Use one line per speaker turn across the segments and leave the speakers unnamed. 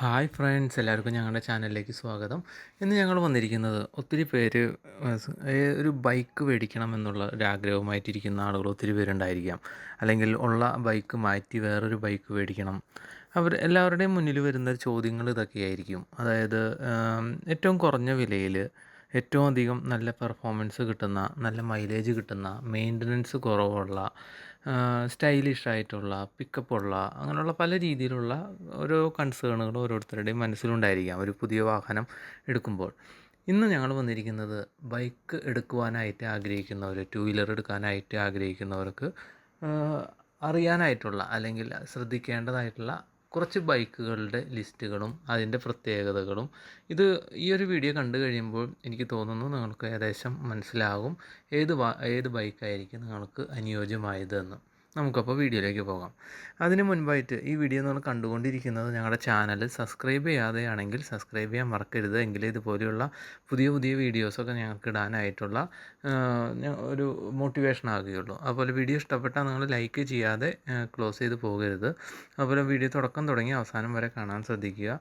Hi friends, എല്ലാവർക്കും ഞങ്ങളുടെ ചാനലിലേക്ക് സ്വാഗതം. ഇന്ന് ഞങ്ങൾ വന്നിരിക്കുന്നത് ഒത്തിരി പേര് ഒരു ബൈക്ക് മേടിക്കണം എന്നുള്ള ഒരു ആഗ്രഹവുമായിട്ടിരിക്കുന്ന ആളുകൾ ഒത്തിരി പേരുണ്ടായിരിക്കാം. അല്ലെങ്കിൽ ഉള്ള ബൈക്ക് മാറ്റി വേറൊരു ബൈക്ക് മേടിക്കണം. എല്ലാവരുടെയും മുന്നിൽ വരുന്ന ചോദ്യങ്ങൾ ഇതൊക്കെയായിരിക്കും. അതായത് ഏറ്റവും കുറഞ്ഞ വിലയിൽ ഏറ്റവും അധികം നല്ല പെർഫോമൻസ് കിട്ടുന്ന, നല്ല മൈലേജ് കിട്ടുന്ന, മെയിൻ്റനൻസ് കുറവുള്ള, സ്റ്റൈലിഷ് ആയിട്ടുള്ള, പിക്കപ്പുള്ള, അങ്ങനെയുള്ള പല രീതിയിലുള്ള ഓരോ കൺസേണുകൾ ഓരോരുത്തരുടെയും മനസ്സിലുണ്ടായിരിക്കാം ഒരു പുതിയ വാഹനം എടുക്കുമ്പോൾ. ഇന്ന് ഞങ്ങൾ വന്നിരിക്കുന്നത് ബൈക്ക് എടുക്കുവാനായിട്ട് ആഗ്രഹിക്കുന്നവർ, ടു വീലർ എടുക്കാനായിട്ട് ആഗ്രഹിക്കുന്നവർക്ക് അറിയാനായിട്ടുള്ള അല്ലെങ്കിൽ ശ്രദ്ധിക്കേണ്ടതായിട്ടുള്ള കുറച്ച് ബൈക്കുകളുടെ ലിസ്റ്റുകളും അതിൻ്റെ പ്രത്യേകതകളും ഈ ഒരു വീഡിയോ കണ്ടു കഴിയുമ്പോൾ എനിക്ക് തോന്നുന്നു നിങ്ങൾക്ക് ഏകദേശം മനസ്സിലാകും ഏത് ബൈക്കായിരിക്കും നിങ്ങൾക്ക് അനുയോജ്യമായതെന്ന്. നമുക്കപ്പോൾ വീഡിയോയിലേക്ക് പോകാം. അതിന് മുൻപായിട്ട് ഈ വീഡിയോ നിങ്ങൾ കണ്ടുകൊണ്ടിരിക്കുന്നത് ഞങ്ങളുടെ ചാനൽ സബ്സ്ക്രൈബ് ചെയ്യാതെയാണെങ്കിൽ സബ്സ്ക്രൈബ് ചെയ്യാൻ മറക്കരുത്. എങ്കിലേ ഇതുപോലെയുള്ള പുതിയ പുതിയ വീഡിയോസൊക്കെ ഞങ്ങൾക്ക് ഇടാനായിട്ടുള്ള ഒരു മോട്ടിവേഷൻ ആകുകയുള്ളൂ. അതുപോലെ വീഡിയോ ഇഷ്ടപ്പെട്ടാൽ നിങ്ങൾ ലൈക്ക് ചെയ്യാതെ ക്ലോസ് ചെയ്ത് പോകരുത്. അതുപോലെ വീഡിയോ തുടക്കം തുടങ്ങി അവസാനം വരെ കാണാൻ ശ്രദ്ധിക്കുക.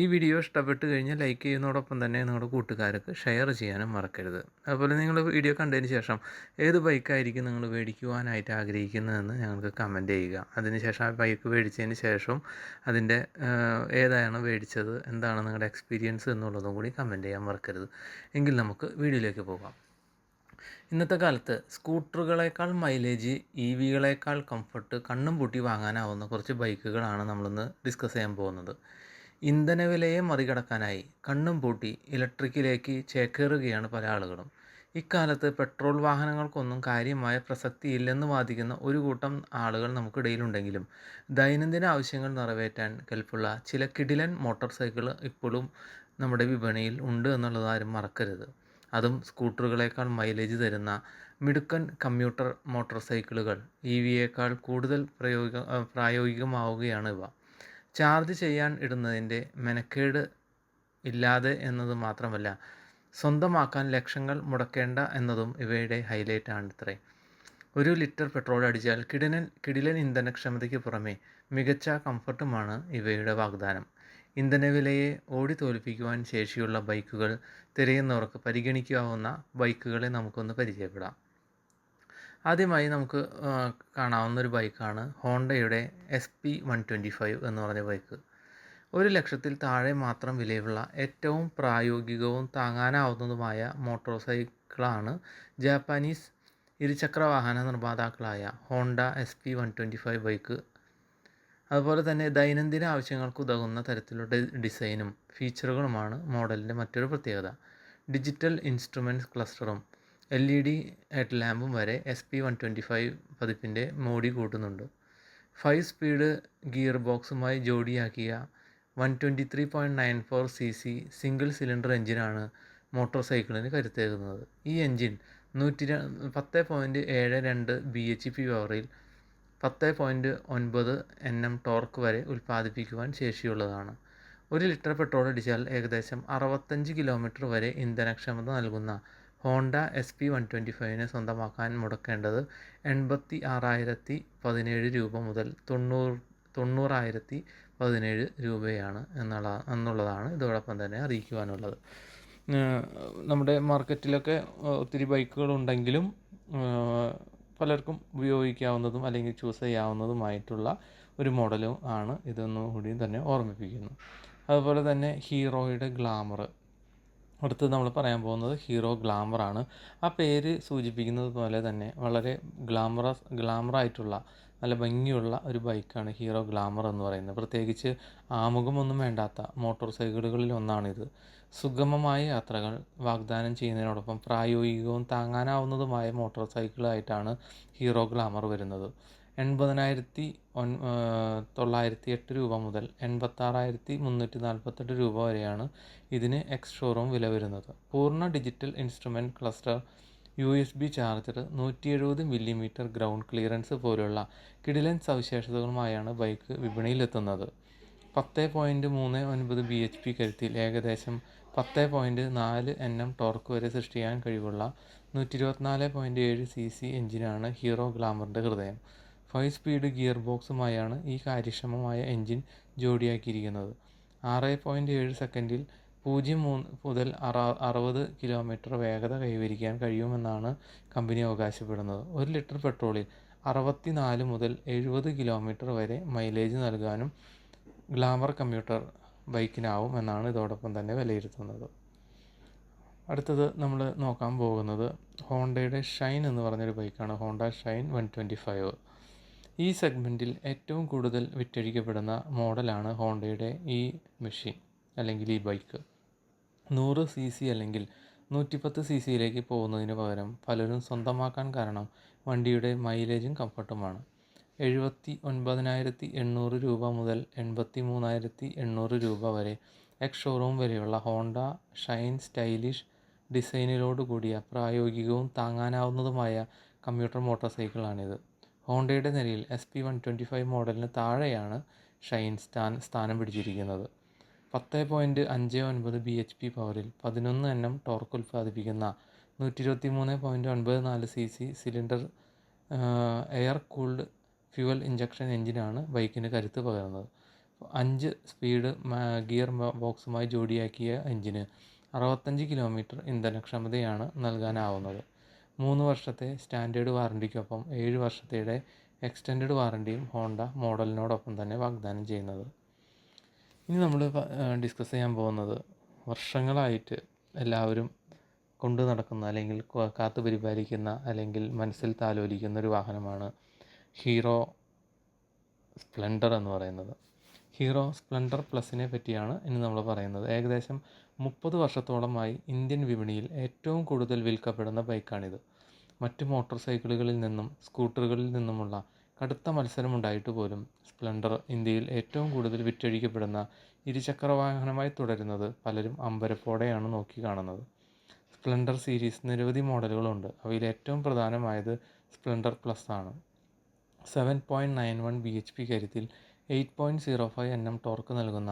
ഈ വീഡിയോ ഇഷ്ടപ്പെട്ട് കഴിഞ്ഞാൽ ലൈക്ക് ചെയ്യുന്നതോടൊപ്പം തന്നെ നിങ്ങളുടെ കൂട്ടുകാർക്ക് ഷെയർ ചെയ്യാനും മറക്കരുത്. അതുപോലെ നിങ്ങൾ വീഡിയോ കണ്ടതിന് ശേഷം ഏത് ബൈക്കായിരിക്കും നിങ്ങൾ മേടിക്കുവാനായിട്ട് ആഗ്രഹിക്കുന്നതെന്ന് ഞങ്ങൾക്ക് കമൻറ്റ് ചെയ്യുക. അതിനുശേഷം ആ ബൈക്ക് മേടിച്ചതിന് ശേഷം അതിൻ്റെ ഏതാണ് മേടിച്ചത്, എന്താണ് നിങ്ങളുടെ എക്സ്പീരിയൻസ് എന്നുള്ളതും കൂടി കമൻറ്റ് ചെയ്യാൻ മറക്കരുത്. എങ്കിൽ നമുക്ക് വീഡിയോയിലേക്ക് പോകാം. ഇന്നത്തെ കാലത്ത് സ്കൂട്ടറുകളേക്കാൾ മൈലേജ്, വികളേക്കാൾ കംഫർട്ട് കണ്ണും പൂട്ടി വാങ്ങാനാവുന്ന കുറച്ച് ബൈക്കുകളാണ് നമ്മളിന്ന് ഡിസ്കസ് ചെയ്യാൻ പോകുന്നത്. ഇന്ധനവിലയെ മറികടക്കാനായി കണ്ണും പൂട്ടി ഇലക്ട്രിക്കിലേക്ക് ചേക്കേറുകയാണ് പല ആളുകളും. ഇക്കാലത്ത് പെട്രോൾ വാഹനങ്ങൾക്കൊന്നും കാര്യമായ പ്രസക്തിയില്ലെന്ന് വാദിക്കുന്ന ഒരു കൂട്ടം ആളുകൾ നമുക്കിടയിലുണ്ടെങ്കിലും ദൈനംദിന ആവശ്യങ്ങൾ നിറവേറ്റാൻ കെൽപ്പുള്ള ചില കിടിലൻ മോട്ടോർ സൈക്കിൾ ഇപ്പോഴും നമ്മുടെ വിപണിയിൽ ഉണ്ട് എന്നുള്ളത് ആരും മറക്കരുത്. അതും സ്കൂട്ടറുകളേക്കാൾ മൈലേജ് തരുന്ന മിടുക്കൻ കമ്മ്യൂട്ടർ മോട്ടോർ സൈക്കിളുകൾ. വിയേക്കാൾ കൂടുതൽ പ്രായോഗികമാവുകയാണ് ഇവ. ചാർജ് ചെയ്യാൻ ഇടുന്നതിൻ്റെ മെനക്കേട് ഇല്ലാതെ എന്നത് മാത്രമല്ല, സ്വന്തമാക്കാൻ ലക്ഷങ്ങൾ മുടക്കേണ്ട എന്നതും ഇവയുടെ ഹൈലൈറ്റ് ആണത്രേ. 1 ലിറ്റർ പെട്രോൾ അടിച്ചാൽ കിടിലൻ ഇന്ധനക്ഷമതയ്ക്ക് പുറമെ മികച്ച കംഫർട്ടുമാണ് ഇവയുടെ വാഗ്ദാനം. ഇന്ധനവിലയെ ഓടി തോൽപ്പിക്കുവാൻ ശേഷിയുള്ള ബൈക്കുകൾ തിരയുന്നവർക്ക് പരിഗണിക്കാവുന്ന ബൈക്കുകളെ നമുക്കൊന്ന് പരിചയപ്പെടാം. ആദ്യമായി നമുക്ക് കാണാവുന്നൊരു ബൈക്കാണ് ഹോണ്ടയുടെ SP125 എന്ന് പറഞ്ഞ ബൈക്ക്. 1,00,000 താഴെ മാത്രം വിലയുള്ള ഏറ്റവും പ്രായോഗികവും താങ്ങാനാവുന്നതുമായ മോട്ടോർ സൈക്കിളാണ് ജാപ്പാനീസ് ഇരുചക്ര വാഹന നിർമ്മാതാക്കളായ ഹോണ്ട SP125 ബൈക്ക്. അതുപോലെ തന്നെ ദൈനംദിന ആവശ്യങ്ങൾക്ക് ഉതകുന്ന തരത്തിലുള്ള ഡിസൈനും ഫീച്ചറുകളുമാണ് മോഡലിൻ്റെ മറ്റൊരു പ്രത്യേകത. ഡിജിറ്റൽ ഇൻസ്ട്രുമെൻറ്റ്സ് ക്ലസ്റ്ററും LED ഹെഡ് ലാമ്പും വരെ SP125 പതിപ്പിൻ്റെ മോടി കൂട്ടുന്നുണ്ട്. 5 സ്പീഡ് ഗിയർ ബോക്സുമായി ജോഡിയാക്കിയ 123.94cc സിംഗിൾ സിലിണ്ടർ എഞ്ചിനാണ് മോട്ടോർ സൈക്കിളിന് കരുത്തേകുന്നത്. ഈ എഞ്ചിൻ 10.72 bhp പവറിൽ 10.9 Nm ടോർക്ക് വരെ ഉൽപ്പാദിപ്പിക്കുവാൻ ശേഷിയുള്ളതാണ്. 1 ലിറ്റർ പെട്രോൾ അടിച്ചാൽ ഏകദേശം 65 കിലോമീറ്റർ വരെ ഇന്ധനക്ഷമത നൽകുന്ന ഹോണ്ട SP125 സ്വന്തമാക്കാൻ മുടക്കേണ്ടത് 86,017 രൂപ മുതൽ 90,017 രൂപയാണ് എന്നുള്ളതാണ് ഇതോടൊപ്പം തന്നെ അറിയിക്കുവാനുള്ളത്. നമ്മുടെ മാർക്കറ്റിലൊക്കെ ഒത്തിരി ബൈക്കുകളുണ്ടെങ്കിലും പലർക്കും ഉപയോഗിക്കാവുന്നതും അല്ലെങ്കിൽ ചൂസ് ചെയ്യാവുന്നതുമായിട്ടുള്ള ഒരു മോഡലും ആണ് ഇതൊന്നും കൂടി തന്നെ ഓർമ്മിപ്പിക്കുന്നു. അതുപോലെ തന്നെ ഹീറോയുടെ ഗ്ലാമർ. അടുത്ത് നമ്മൾ പറയാൻ പോകുന്നത് ഹീറോ ഗ്ലാമറാണ്. ആ പേര് സൂചിപ്പിക്കുന്നത് പോലെ തന്നെ വളരെ ഗ്ലാമറായിട്ടുള്ള നല്ല ഭംഗിയുള്ള ഒരു ബൈക്കാണ് ഹീറോ ഗ്ലാമർ എന്ന് പറയുന്നത്. പ്രത്യേകിച്ച് ആമുഖമൊന്നും വേണ്ടാത്ത മോട്ടോർ സൈക്കിളുകളിൽ ഒന്നാണിത്. സുഗമമായ യാത്രകൾ വാഗ്ദാനം ചെയ്യുന്നതിനോടൊപ്പം പ്രായോഗികവും താങ്ങാനാവുന്നതുമായ മോട്ടോർ സൈക്കിളായിട്ടാണ് ഹീറോ ഗ്ലാമർ വരുന്നത്. 80,908 രൂപ മുതൽ 86,348 രൂപ വരെയാണ് ഇതിന് എക്സ് ഷോറൂം വില വരുന്നത്. പൂർണ്ണ digital instrument cluster, USB charger, 170 mm ground clearance പോലുള്ള കിടിലൻ സവിശേഷതകളുമായാണ് ബൈക്ക് വിപണിയിലെത്തുന്നത്. 10.39 bhp കരുത്തിൽ ഏകദേശം 10.4 Nm ടോർക്ക് വരെ സൃഷ്ടിക്കാൻ കഴിവുള്ള 124.7cc എഞ്ചിനാണ് ഹീറോ ഗ്ലാമറിൻ്റെ ഹൃദയം. 5 സ്പീഡ് ഗിയർ ബോക്സുമായാണ് ഈ കാര്യക്ഷമമായ എഞ്ചിൻ ജോഡിയാക്കിയിരിക്കുന്നത്. 6.7 സെക്കൻഡിൽ 0 മുതൽ 60 കിലോമീറ്റർ വേഗത കൈവരിക്കാൻ കഴിയുമെന്നാണ് കമ്പനി അവകാശപ്പെടുന്നത്. 1 ലിറ്റർ പെട്രോളിൽ 64 മുതൽ 70 കിലോമീറ്റർ വരെ മൈലേജ് നൽകാനും ഗ്ലാമർ കമ്മ്യൂട്ടർ ബൈക്കിനാവും എന്നാണ് ഇതോടൊപ്പം തന്നെ വിലയിരുത്തുന്നത്. അടുത്തത് നമ്മൾ നോക്കാൻ പോകുന്നത് ഹോണ്ടയുടെ ഷൈൻ എന്ന് പറഞ്ഞൊരു ബൈക്കാണ്. ഹോണ്ട ഷൈൻ 125. ഈ സെഗ്മെൻറ്റിൽ ഏറ്റവും കൂടുതൽ വിറ്റഴിക്കപ്പെടുന്ന മോഡലാണ് ഹോണ്ടയുടെ ഈ മെഷീൻ അല്ലെങ്കിൽ ഈ ബൈക്ക്. 100 CC അല്ലെങ്കിൽ 110 CCയിലേക്ക് പോകുന്നതിന് പകരം പലരും സ്വന്തമാക്കാൻ കാരണം വണ്ടിയുടെ മൈലേജും കംഫർട്ടുമാണ്. 79,800 രൂപ മുതൽ 83,800 രൂപ വരെ എക്സ് ഷോറൂം വരെയുള്ള ഹോണ്ട ഷൈൻ സ്റ്റൈലിഷ് ഡിസൈനിലോട് കൂടിയ പ്രായോഗികവും താങ്ങാനാവുന്നതുമായ കമ്മ്യൂട്ടർ മോട്ടോർ സൈക്കിളാണിത്. ഹോണ്ടയുടെ നിരയിൽ SP 125 മോഡലിന് താഴെയാണ് ഷൈൻ സ്ഥാനം പിടിച്ചിരിക്കുന്നത്. 10.59 bhp പവറിൽ 11 Nm ടോർക്ക് ഉൽപ്പാദിപ്പിക്കുന്ന 123.94 CC cylinder air cooled fuel injection എഞ്ചിനാണ് ബൈക്കിന് കരുത്ത് പകരുന്നത്. 5 സ്പീഡ് ഗിയർ ബോക്സുമായി ജോഡിയാക്കിയ എഞ്ചിന് 65 കിലോമീറ്റർ ഇന്ധനക്ഷമതയാണ് നൽകാനാവുന്നത്. 3 വർഷത്തെ സ്റ്റാൻഡേർഡ് വാറണ്ടിക്കൊപ്പം 7 വർഷത്തെ എക്സ്റ്റൻഡഡ് വാറണ്ടിയും ഹോണ്ട മോഡലിനോടൊപ്പം തന്നെ വാഗ്ദാനം ചെയ്യുന്നത്. ഇനി നമ്മൾ ഡിസ്കസ് ചെയ്യാൻ പോകുന്നത് വർഷങ്ങളായിട്ട് എല്ലാവരും കൊണ്ടു നടക്കുന്ന അല്ലെങ്കിൽ കാത്തു പരിപാലിക്കുന്ന അല്ലെങ്കിൽ മനസ്സിൽ താലോലിക്കുന്ന ഒരു വാഹനമാണ് ഹീറോ സ്പ്ലെൻഡർ എന്ന് പറയുന്നത്. ഹീറോ സ്പ്ലെൻഡർ പ്ലസിനെ പറ്റിയാണ് ഇനി നമ്മൾ പറയുന്നത്. ഏകദേശം 30 വർഷത്തോളമായി ഇന്ത്യൻ വിപണിയിൽ ഏറ്റവും കൂടുതൽ വിൽക്കപ്പെടുന്ന ബൈക്കാണിത്. മറ്റ് മോട്ടോർ സൈക്കിളുകളിൽ നിന്നും സ്കൂട്ടറുകളിൽ നിന്നുമുള്ള കടുത്ത മത്സരമുണ്ടായിട്ട് പോലും സ്പ്ലെൻഡർ ഇന്ത്യയിൽ ഏറ്റവും കൂടുതൽ വിറ്റഴിക്കപ്പെടുന്ന ഇരുചക്ര വാഹനമായി തുടരുന്നത് പലരും അമ്പരപ്പോടെയാണ് നോക്കിക്കാണുന്നത്. സ്പ്ലെൻഡർ സീരീസ് നിരവധി മോഡലുകളുണ്ട്. അവയിൽ ഏറ്റവും പ്രധാനമായത് സ്പ്ലെൻഡർ പ്ലസ് ആണ്. 7.91 bhp കരുത്തിൽ 8.05 Nm ടോർക്ക് നൽകുന്ന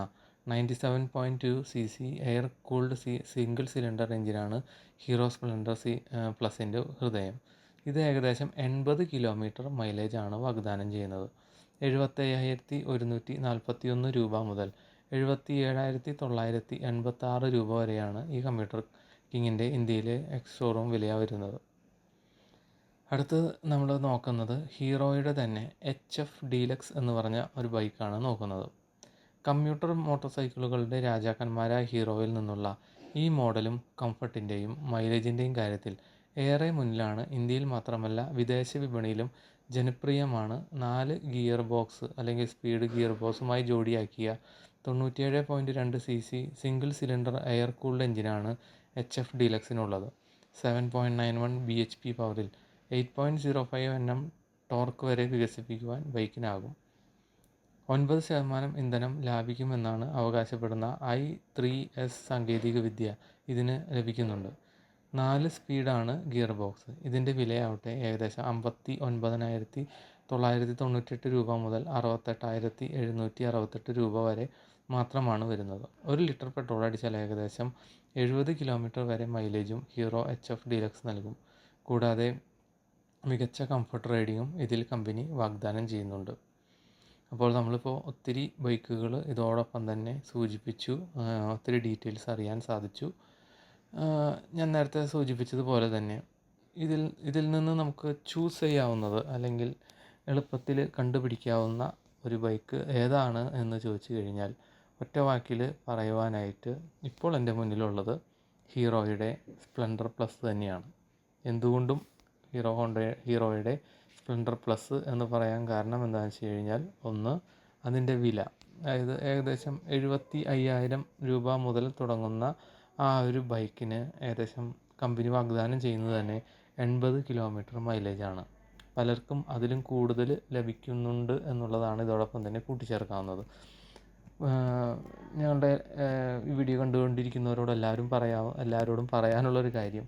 97.2 CC air cooled single cylinder എഞ്ചിനാണ് ഹീറോ സ്പ്ലെൻഡർ പ്ലസിൻ്റെ ഹൃദയം. ഇത് ഏകദേശം 80 കിലോമീറ്റർ മൈലേജാണ് വാഗ്ദാനം ചെയ്യുന്നത്. 75,141 രൂപ മുതൽ 77,986 രൂപ വരെയാണ് ഈ കമ്പ്യൂട്ടർ കിങ്ങിൻ്റെ ഇന്ത്യയിലെ എക്സ് ഷോറൂം വില വരുന്നത്. അടുത്തത് നമ്മൾ നോക്കുന്നത് ഹീറോയുടെ തന്നെ HF ഡീലക്സ് എന്ന് പറഞ്ഞ ഒരു ബൈക്കാണ് നോക്കുന്നത്. കമ്മ്യൂട്ടർ മോട്ടോർ സൈക്കിളുകളുടെ രാജാക്കന്മാരായ ഹീറോയിൽ നിന്നുള്ള ഈ മോഡലും കംഫർട്ടിൻ്റെയും മൈലേജിൻ്റെയും കാര്യത്തിൽ ഏറെ മുന്നിലാണ്. ഇന്ത്യയിൽ മാത്രമല്ല വിദേശ വിപണിയിലും ജനപ്രിയമാണ്. 4 ഗിയർ ബോക്സ് അല്ലെങ്കിൽ സ്പീഡ് ഗിയർ ബോക്സുമായി ജോഡിയാക്കിയ 97.2 CC single cylinder air cooled എഞ്ചിനാണ് HF ഡീലക്സിനുള്ളത്. 7.91 bhp പവറിൽ 8.05 Nm ടോർക്ക് വരെ വികസിപ്പിക്കുവാൻ ബൈക്കിനാകും. 9% ഇന്ധനം ലാഭിക്കുമെന്നാണ് അവകാശപ്പെടുന്ന i3S സാങ്കേതികവിദ്യ ഇതിന് ലഭിക്കുന്നുണ്ട്. 4 സ്പീഡാണ് ഗിയർ ബോക്സ്. ഇതിൻ്റെ വിലയാവട്ടെ ഏകദേശം 59,998 രൂപ മുതൽ 68,768 രൂപ വരെ മാത്രമാണ് വരുന്നത്. 1 ലിറ്റർ പെട്രോൾ അടിച്ചാൽ ഏകദേശം 70 കിലോമീറ്റർ വരെ മൈലേജും ഹീറോ HF ഡീലക്സ് നൽകും. കൂടാതെ മികച്ച കംഫർട്ട് റൈഡിങ്ങും ഇതിൽ കമ്പനി വാഗ്ദാനം ചെയ്യുന്നുണ്ട്. അപ്പോൾ നമ്മളിപ്പോൾ ഒത്തിരി ബൈക്കുകൾ ഇതോടൊപ്പം തന്നെ സൂചിപ്പിച്ചു, ഒത്തിരി ഡീറ്റെയിൽസ് അറിയാൻ സാധിച്ചു. ഞാൻ നേരത്തെ സൂചിപ്പിച്ചതുപോലെ തന്നെ ഇതിൽ നിന്ന് നമുക്ക് ചൂസ് ചെയ്യാവുന്നത് അല്ലെങ്കിൽ എളുപ്പത്തിൽ കണ്ടുപിടിക്കാവുന്ന ഒരു ബൈക്ക് ഏതാണ് എന്ന് ചോദിച്ചു കഴിഞ്ഞാൽ ഒറ്റ വാക്കിൽ പറയുവാനായിട്ട് ഇപ്പോൾ എൻ്റെ മുന്നിലുള്ളത് ഹീറോയുടെ സ്പ്ലെൻഡർ പ്ലസ് തന്നെയാണ്. എന്തുകൊണ്ടും ഹീറോയുടെ സ്പ്ലെൻഡർ പ്ലസ് എന്ന് പറയാൻ കാരണം എന്താണെന്ന് വെച്ച് കഴിഞ്ഞാൽ, ഒന്ന് അതിൻ്റെ വില, അതായത് ഏകദേശം 75,000 രൂപ മുതൽ തുടങ്ങുന്ന ആ ഒരു ബൈക്കിന് ഏകദേശം കമ്പനി വാഗ്ദാനം ചെയ്യുന്നത് തന്നെ 80 കിലോമീറ്റർ മൈലേജാണ്. പലർക്കും അതിലും കൂടുതൽ ലഭിക്കുന്നുണ്ട് എന്നുള്ളതാണ് ഇതോടൊപ്പം തന്നെ കൂട്ടിച്ചേർക്കാവുന്നത്. ഞങ്ങളുടെ ഈ വീഡിയോ കണ്ടുകൊണ്ടിരിക്കുന്നവരോട് എല്ലാവരോടും പറയാനുള്ളൊരു കാര്യം,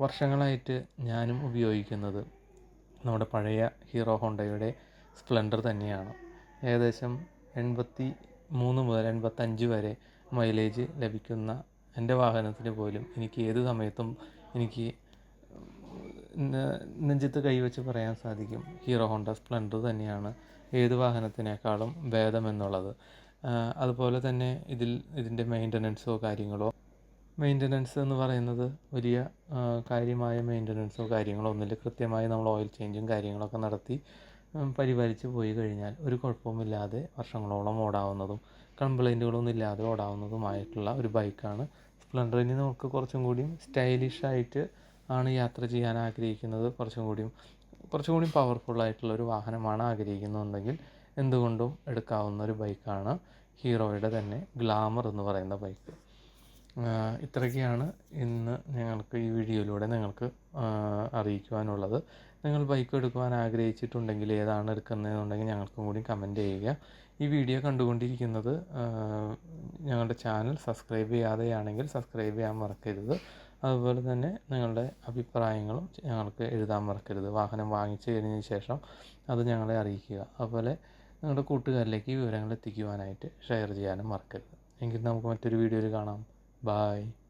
വർഷങ്ങളായിട്ട് ഞാനും ഉപയോഗിക്കുന്നത് നമ്മുടെ പഴയ ഹീറോ ഹോണ്ടയുടെ സ്പ്ലെൻഡർ തന്നെയാണ്. ഏകദേശം 83 മുതൽ 85 വരെ മൈലേജ് ലഭിക്കുന്ന എൻ്റെ വാഹനത്തിന് പോലും എനിക്ക് ഏത് സമയത്തും എനിക്ക് നെഞ്ചത്ത് കൈവച്ച് പറയാൻ സാധിക്കും ഹീറോ ഹോണ്ട സ്പ്ലെൻഡർ തന്നെയാണ് ഏത് വാഹനത്തിനേക്കാളും ഭേദമെന്നുള്ളത്. അതുപോലെ തന്നെ ഇതിൻ്റെ മെയിൻ്റനൻസോ കാര്യങ്ങളോ, മെയിൻ്റനൻസ് എന്ന് പറയുന്നത് വലിയ കാര്യമായ മെയിൻ്റനൻസോ കാര്യങ്ങളോ ഒന്നുമില്ല. കൃത്യമായി നമ്മൾ ഓയിൽ ചേഞ്ചും കാര്യങ്ങളൊക്കെ നടത്തി പരിപാലിച്ച് പോയി കഴിഞ്ഞാൽ ഒരു കുഴപ്പവുമില്ലാതെ വർഷങ്ങളോളം ഓടാവുന്നതും കംപ്ലൈൻറ്റുകളൊന്നും ഇല്ലാതെ ഓടാവുന്നതുമായിട്ടുള്ള ഒരു ബൈക്കാണ് സ്പ്ലെൻഡറിന്. നമുക്ക് കുറച്ചും കൂടിയും സ്റ്റൈലിഷായിട്ട് ആണ് യാത്ര ചെയ്യാൻ ആഗ്രഹിക്കുന്നത്, കുറച്ചും കൂടിയും പവർഫുള്ളായിട്ടുള്ളൊരു വാഹനമാണ് ആഗ്രഹിക്കുന്നുണ്ടെങ്കിൽ എന്തുകൊണ്ടും എടുക്കാവുന്ന ഒരു ബൈക്കാണ് ഹീറോയുടെ തന്നെ ഗ്ലാമർ എന്ന് പറയുന്ന ബൈക്ക്. ഇത്രയൊക്കെയാണ് ഇന്ന് ഞങ്ങൾക്ക് ഈ വീഡിയോയിലൂടെ നിങ്ങൾക്ക് അറിയിക്കുവാനുള്ളത്. നിങ്ങൾ ബൈക്ക് എടുക്കുവാൻ ആഗ്രഹിച്ചിട്ടുണ്ടെങ്കിൽ ഏതാണ് എടുക്കുന്നതെന്നുണ്ടെങ്കിൽ ഞങ്ങൾക്കും കൂടി കമൻറ്റ് ചെയ്യുക. ഈ വീഡിയോ കണ്ടുകൊണ്ടിരിക്കുന്നത് ഞങ്ങളുടെ ചാനൽ സബ്സ്ക്രൈബ് ചെയ്യാതെയാണെങ്കിൽ സബ്സ്ക്രൈബ് ചെയ്യാൻ മറക്കരുത്. അതുപോലെ തന്നെ നിങ്ങളുടെ അഭിപ്രായങ്ങളും ഞങ്ങൾക്ക് എഴുതാൻ മറക്കരുത്. വാഹനം വാങ്ങിച്ചു കഴിഞ്ഞതിന് ശേഷം അത് ഞങ്ങളെ അറിയിക്കുക. അതുപോലെ നിങ്ങളുടെ കൂട്ടുകാരിലേക്ക് ഈ വിവരങ്ങൾ എത്തിക്കുവാനായിട്ട് ഷെയർ ചെയ്യാനും മറക്കരുത്. എങ്കിൽ നമുക്ക് മറ്റൊരു വീഡിയോയിൽ കാണാം. Bye.